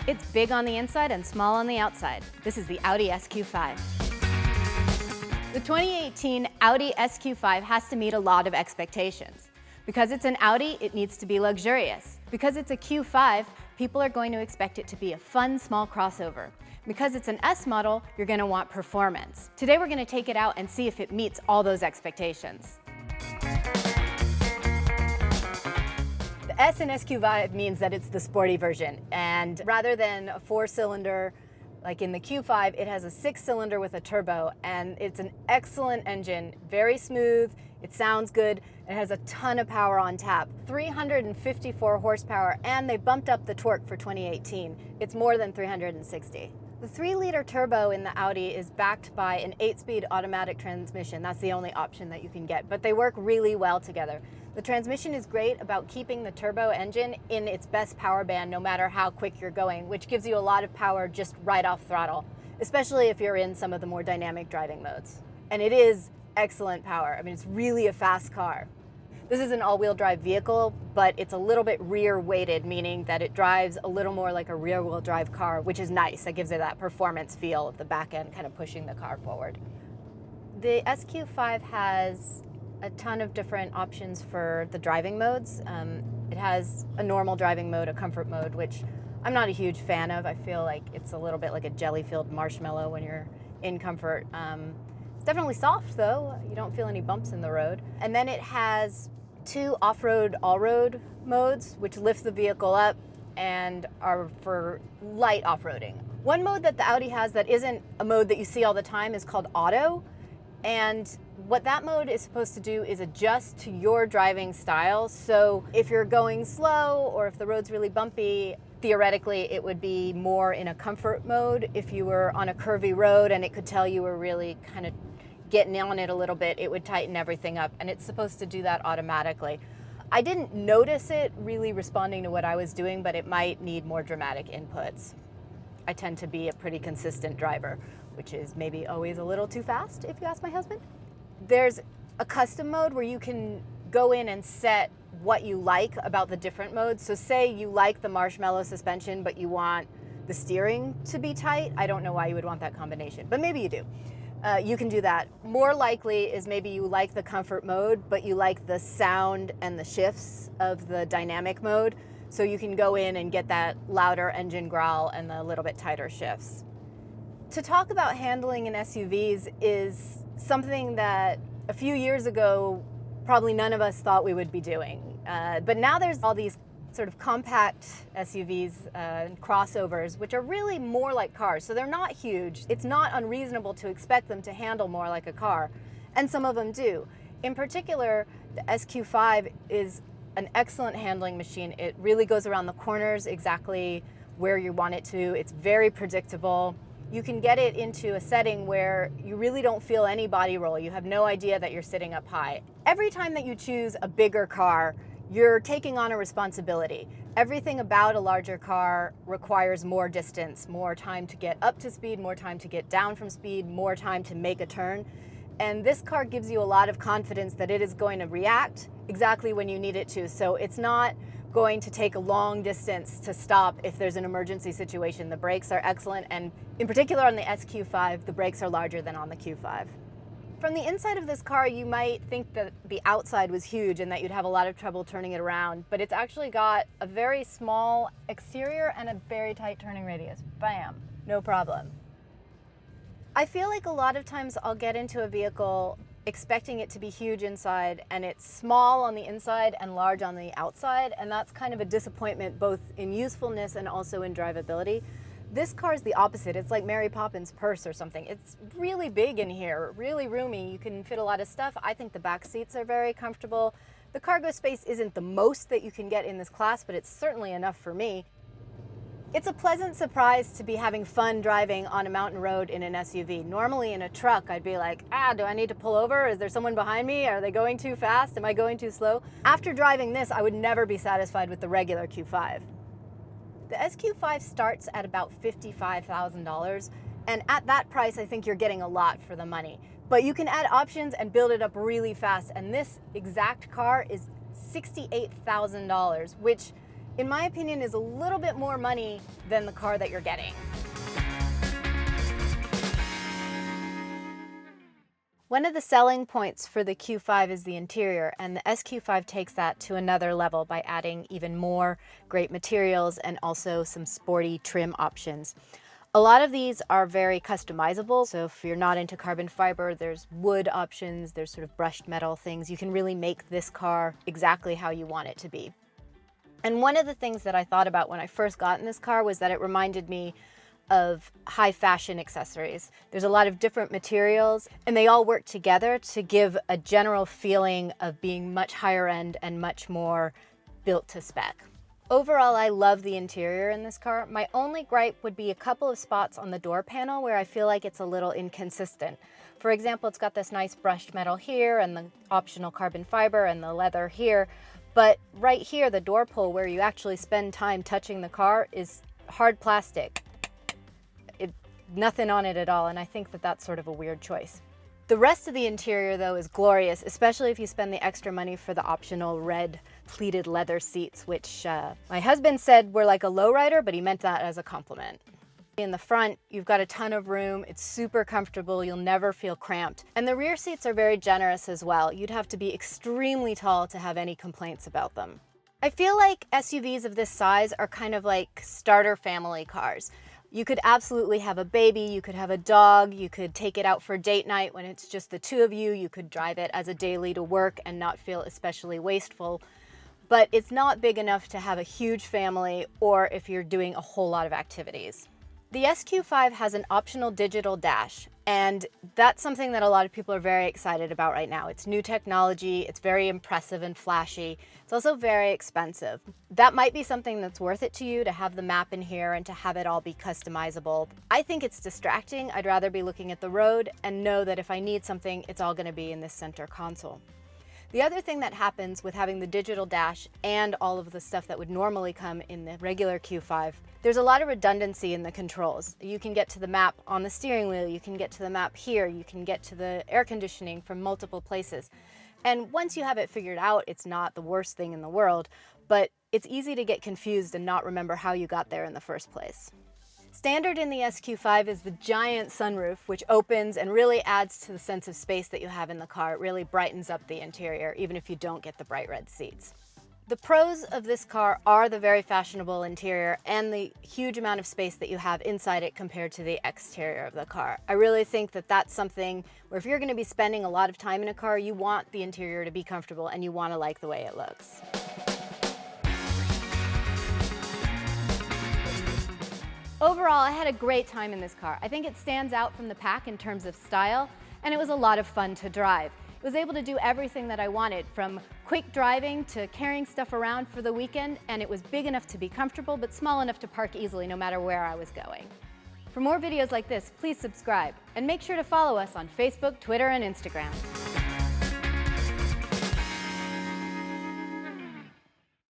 It's big on the inside and small on the outside. This is the Audi SQ5. The 2018 Audi SQ5 has to meet a lot of expectations. Because it's an Audi, it needs to be luxurious. Because it's a Q5, people are going to expect it to be a fun, small crossover. Because it's an S model, you're going to want performance. Today we're going to take it out and see if it meets all those expectations. The S in SQ5 means that it's the sporty version, and rather than a 4-cylinder like in the Q5, it has a 6-cylinder with a turbo, and it's an excellent engine, very smooth, it sounds good, it has a ton of power on tap, 354 horsepower, and they bumped up the torque for 2018. It's more than 360. The 3-liter turbo in the Audi is backed by an 8-speed automatic transmission. That's the only option that you can get, but they work really well together. The transmission is great about keeping the turbo engine in its best power band no matter how quick you're going, which gives you a lot of power just right off throttle, especially if you're in some of the more dynamic driving modes. And it is excellent power. I mean, it's really a fast car. This is an all-wheel drive vehicle, but it's a little bit rear-weighted, meaning that it drives a little more like a rear-wheel drive car, which is nice. That gives it that performance feel of the back end kind of pushing the car forward. The SQ5 has a ton of different options for the driving modes. It has a normal driving mode, a comfort mode, which I'm not a huge fan of. I feel like it's a little bit like a jelly-filled marshmallow when you're in comfort. It's definitely soft though. You don't feel any bumps in the road. And then it has 2 off-road, all-road modes, which lift the vehicle up and are for light off-roading. One mode that the Audi has that isn't a mode that you see all the time is called Auto. And what that mode is supposed to do is adjust to your driving style. So if you're going slow or if the road's really bumpy, theoretically it would be more in a comfort mode. If you were on a curvy road and it could tell you were really kind of getting on it a little bit, it would tighten everything up, and it's supposed to do that automatically. I didn't notice it really responding to what I was doing, but it might need more dramatic inputs. I tend to be a pretty consistent driver, which is maybe always a little too fast, if you ask my husband. There's a custom mode where you can go in and set what you like about the different modes. So say you like the marshmallow suspension, but you want the steering to be tight. I don't know why you would want that combination, but maybe you do. You can do that. More likely is maybe you like the comfort mode, but you like the sound and the shifts of the dynamic mode. So you can go in and get that louder engine growl and the little bit tighter shifts. To talk about handling in SUVs is something that a few years ago, probably none of us thought we would be doing. But now there's all these sort of compact SUVs and crossovers, which are really more like cars. So they're not huge. It's not unreasonable to expect them to handle more like a car, and some of them do. In particular, the SQ5 is an excellent handling machine. It really goes around the corners exactly where you want it to. It's very predictable. You can get it into a setting where you really don't feel any body roll. You have no idea that you're sitting up high. Every time that you choose a bigger car, you're taking on a responsibility. Everything about a larger car requires more distance, more time to get up to speed, more time to get down from speed, more time to make a turn. And this car gives you a lot of confidence that it is going to react exactly when you need it to. So it's not going to take a long distance to stop if there's an emergency situation. The brakes are excellent, and in particular on the SQ5, the brakes are larger than on the Q5. From the inside of this car, you might think that the outside was huge and that you'd have a lot of trouble turning it around, but it's actually got a very small exterior and a very tight turning radius. Bam, no problem. I feel like a lot of times I'll get into a vehicle expecting it to be huge inside, and it's small on the inside and large on the outside, and that's kind of a disappointment both in usefulness and also in drivability. This car is the opposite. It's like Mary Poppins' purse or something. It's really big in here, really roomy. You can fit a lot of stuff. I think the back seats are very comfortable. The cargo space isn't the most that you can get in this class, but it's certainly enough for me. It's a pleasant surprise to be having fun driving on a mountain road in an SUV. Normally in a truck, I'd be like, do I need to pull over? Is there someone behind me? Are they going too fast? Am I going too slow? After driving this, I would never be satisfied with the regular Q5. The SQ5 starts at about $55,000, and at that price, I think you're getting a lot for the money. But you can add options and build it up really fast, and this exact car is $68,000, which in my opinion, is a little bit more money than the car that you're getting. One of the selling points for the Q5 is the interior, and the SQ5 takes that to another level by adding even more great materials and also some sporty trim options. A lot of these are very customizable, so if you're not into carbon fiber, there's wood options, there's sort of brushed metal things. You can really make this car exactly how you want it to be. And one of the things that I thought about when I first got in this car was that it reminded me of high fashion accessories. There's a lot of different materials and they all work together to give a general feeling of being much higher end and much more built to spec. Overall, I love the interior in this car. My only gripe would be a couple of spots on the door panel where I feel like it's a little inconsistent. For example, it's got this nice brushed metal here and the optional carbon fiber and the leather here, but right here, the door pull where you actually spend time touching the car is hard plastic. Nothing on it at all, and I think that that's sort of a weird choice. The rest of the interior, though, is glorious, especially if you spend the extra money for the optional red pleated leather seats, which my husband said were like a lowrider, but he meant that as a compliment. In the front, you've got a ton of room. It's super comfortable. You'll never feel cramped. And the rear seats are very generous as well. You'd have to be extremely tall to have any complaints about them. I feel like SUVs of this size are kind of like starter family cars. You could absolutely have a baby, you could have a dog, you could take it out for date night when it's just the two of you, you could drive it as a daily to work and not feel especially wasteful. But it's not big enough to have a huge family or if you're doing a whole lot of activities. The SQ5 has an optional digital dash, and that's something that a lot of people are very excited about right now. It's new technology, it's very impressive and flashy. It's also very expensive. That might be something that's worth it to you, to have the map in here and to have it all be customizable. I think it's distracting. I'd rather be looking at the road and know that if I need something, it's all going to be in this center console. The other thing that happens with having the digital dash and all of the stuff that would normally come in the regular Q5, there's a lot of redundancy in the controls. You can get to the map on the steering wheel, you can get to the map here, you can get to the air conditioning from multiple places. And once you have it figured out, it's not the worst thing in the world, but it's easy to get confused and not remember how you got there in the first place. Standard in the SQ5 is the giant sunroof, which opens and really adds to the sense of space that you have in the car. It really brightens up the interior, even if you don't get the bright red seats. The pros of this car are the very fashionable interior and the huge amount of space that you have inside it compared to the exterior of the car. I really think that that's something where if you're going to be spending a lot of time in a car, you want the interior to be comfortable and you want to like the way it looks. Overall, I had a great time in this car. I think it stands out from the pack in terms of style, and it was a lot of fun to drive. It was able to do everything that I wanted, from quick driving to carrying stuff around for the weekend, and it was big enough to be comfortable, but small enough to park easily no matter where I was going. For more videos like this, please subscribe, and make sure to follow us on Facebook, Twitter, and Instagram.